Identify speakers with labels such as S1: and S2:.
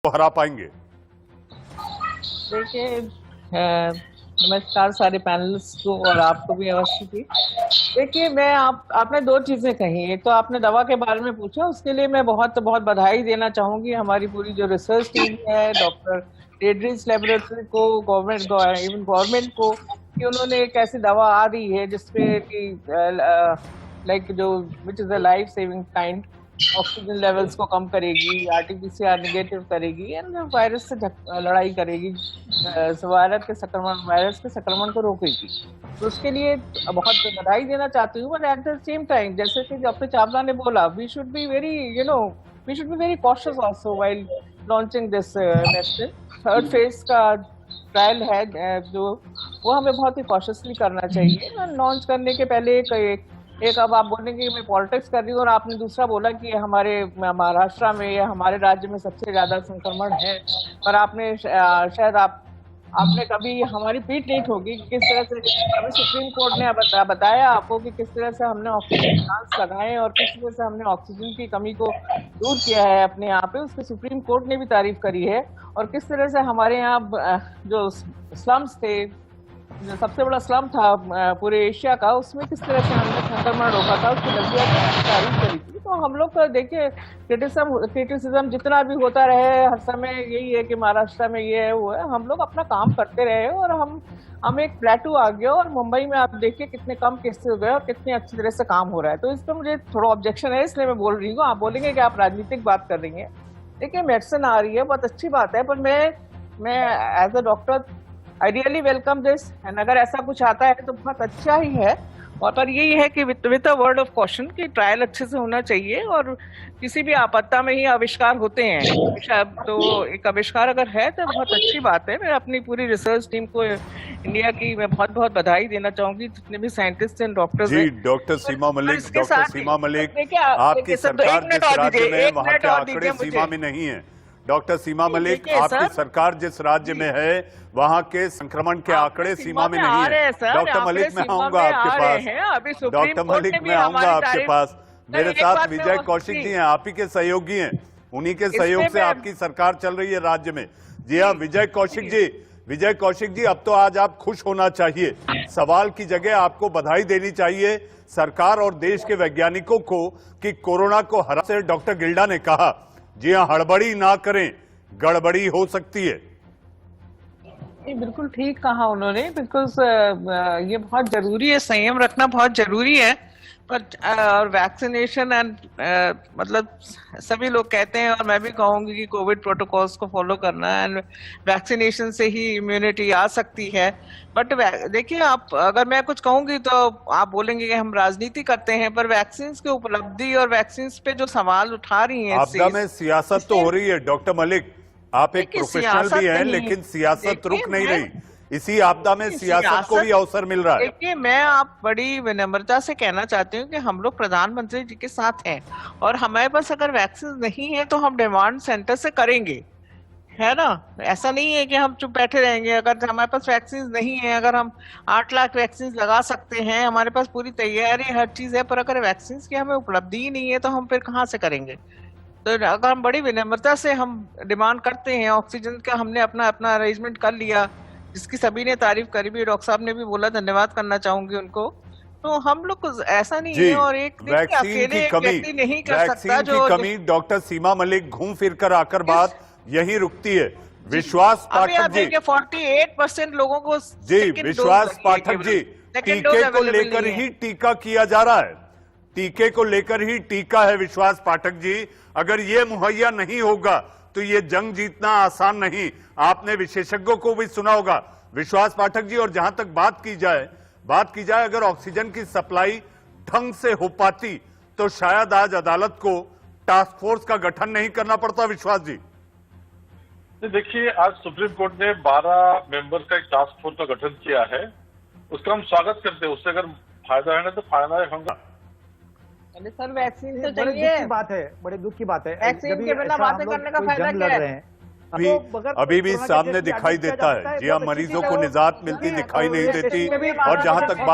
S1: हरा पाएंगे?
S2: देखिए, नमस्कार सारे पैनलिस्ट को और आपको भी अवश्य थी। देखिए, आपने दो चीजें कही। एक तो आपने दवा के बारे में पूछा, उसके लिए मैं बहुत बहुत बधाई देना चाहूंगी हमारी पूरी जो रिसर्च टीम है, डॉक्टर रेड्डीज लेबोरेटरी को, गवर्नमेंट को, कि उन्होंने एक ऐसी दवा आ रही है जिसपे कि लाइक जो which is a life saving kind, oxygen levels को कम करेगी, आरटीपीसीआर नेगेटिव करेगी एंड वायरस से लड़ाई करेगी, वायरस के संक्रमण को रोकेगी। तो उसके लिए बहुत बधाई देना चाहती हूँ। But at the same time, जैसे कि डॉक्टर चावला ने बोला, we should be very cautious also while launching this medicine. Third phase का ट्रायल है जो वो हमें बहुत ही कॉशियसली करना चाहिए। लॉन्च करने के पहले एक अब आप बोलेंगे मैं पॉलिटिक्स कर रही हूँ, और आपने दूसरा बोला कि हमारे महाराष्ट्र में या हमारे राज्य में सबसे ज्यादा संक्रमण है, पर आपने शायद आपने कभी हमारी पीठ नहीं ठोकी कि किस तरह से अभी सुप्रीम कोर्ट ने बताया आपको कि किस तरह से हमने ऑक्सीजन प्लांट्स लगाए और किस तरह से हमने ऑक्सीजन की कमी को दूर किया है अपने यहाँ पे। उसकी सुप्रीम कोर्ट ने भी तारीफ करी है। और किस तरह से हमारे यहाँ जो स्लम्स थे, जो सबसे बड़ा स्लम था पूरे एशिया का, उसमें किस तरह से हमने संक्रमण रोका था, उसकी नजरिया की तारीफ करी थी। तो हम लोग का देखिए, क्रिटिसिज्म जितना भी होता रहे, हर समय यही है कि महाराष्ट्र में ये है वो है, हम लोग अपना काम करते रहे और हम एक प्लेटू आ गया। और मुंबई में आप देखिए कितने कम केसेस हो गए और कितनी अच्छी तरह से काम हो रहा है। तो इस पर मुझे थोड़ा ऑब्जेक्शन है, इसलिए मैं बोल रही हूँ। आप बोलेंगे कि आप राजनीतिक बात कर रही हैं। देखिए, मेडिसिन आ रही है, बहुत अच्छी बात है, पर मैं as a doctor I really welcome this. And अगर ऐसा कुछ आता है तो बहुत अच्छा ही है। और पर यही है कि with a word of caution कि ट्रायल अच्छे से होना चाहिए, और किसी भी आपत्ता में ही आविष्कार होते हैं। तो एक आविष्कार अगर है तो बहुत अच्छी बात है। मैं अपनी पूरी रिसर्च टीम को इंडिया की मैं बहुत बहुत बधाई देना चाहूंगी, जितने भी साइंटिस्ट एंड डॉक्टर्स
S1: जी।
S2: हैं।
S1: डॉक्टर सीमा मलिक,
S2: देखिए,
S1: आपकी सरकार जिस राज्य में है वहाँ के आंकड़े सीमा में नहीं है। डॉक्टर सीमा मलिक, आपकी सरकार जिस राज्य में है वहाँ के संक्रमण के आंकड़े सीमा में नहीं है। डॉक्टर मलिक, मैं आऊंगा आपके पास। डॉक्टर मलिक, मैं आऊंगा आपके पास। मेरे साथ विजय कौशिक जी हैं, आप ही के सहयोगी हैं। उन्हीं के सहयोग से आपकी सरकार चल रही है राज्य में। जी हाँ, विजय कौशिक जी, अब तो आज आप खुश होना चाहिए। सवाल की जगह आपको बधाई देनी चाहिए सरकार और देश के वैज्ञानिकों को कि कोरोना को हरा से डॉक्टर गिल्डा ने कहा। जी हाँ, हड़बड़ी ना करें, गड़बड़ी हो सकती है।
S2: बिल्कुल ठीक कहा उन्होंने। बिल्कुल ये बहुत जरूरी है, संयम रखना बहुत जरूरी है। पर वैक्सीनेशन एंड मतलब सभी लोग कहते हैं, और मैं भी कहूंगी कि कोविड प्रोटोकॉल्स को फॉलो करना, एंड वैक्सीनेशन से ही इम्यूनिटी आ सकती है। बट देखिए, आप अगर मैं कुछ कहूंगी तो आप बोलेंगे कि हम राजनीति करते हैं, पर वैक्सीन की उपलब्धि और वैक्सीन पे जो सवाल उठा रही है,
S1: आपदा में सियासत तो हो रही है। डॉक्टर मलिक, आप एक प्रोफेशनल भी हैं, लेकिन सियासत रुक नहीं रही। इसी आपदा में सियासत को भी अवसर मिल रहा है।
S2: देखिए, मैं आप बड़ी विनम्रता से कहना चाहती हूँ कि हम लोग प्रधानमंत्री जी के साथ हैं, और हमारे पास अगर वैक्सीन नहीं है तो हम डिमांड सेंटर से करेंगे, है ना। ऐसा नहीं है कि हम चुप बैठे रहेंगे। अगर हमारे पास वैक्सीन नहीं है, अगर हम 8 लाख वैक्सीन लगा सकते हैं, हमारे पास पूरी तैयारी हर चीज है, पर अगर वैक्सीन की हमें उपलब्धि ही नहीं है तो हम फिर कहाँ से करेंगे। तो अगर हम बड़ी विनम्रता से हम डिमांड करते हैं, ऑक्सीजन का हमने अपना अरेंजमेंट कर लिया, जिसकी सभी ने तारीफ करी भी, डॉक्टर साहब ने भी बोला, धन्यवाद करना चाहूंगी उनको। तो हम लोग ऐसा नहीं है। और एक
S1: वैक्सीन की कमी
S2: नहीं कर सकता जो
S1: कमी डॉक्टर सीमा मलिक, घूम फिर कर आकर बात यही रुकती है। विश्वास पाठक जी,
S2: 48% लोगों को
S1: जी, विश्वास पाठक जी, टीके को लेकर ही टीका किया जा रहा है। टीके को लेकर ही टीका है विश्वास पाठक जी। अगर ये मुहैया नहीं होगा तो ये जंग जीतना आसान नहीं। आपने विशेषज्ञों को भी सुना होगा विश्वास पाठक जी। और जहां तक बात की जाए अगर ऑक्सीजन की सप्लाई ढंग से हो पाती तो शायद आज अदालत को टास्क फोर्स का गठन नहीं करना पड़ता। विश्वास जी,
S3: देखिए, आज सुप्रीम कोर्ट ने 12 मेंबर का एक टास्क फोर्स का गठन किया है। उसका हम स्वागत करते हैं। उससे अगर फायदा है ना तो फायदा होगा।
S2: सर, वैक्सीन तो
S4: बड़े दुख की बात है, बड़े दुख की बात है।
S2: वैक्सीन के बिना बातें करने का फायदा क्या है?
S1: अभी भी सामने दिखाई देता है। जी हाँ, मरीजों को निजात मिलती दिखाई नहीं देती। और जहां तक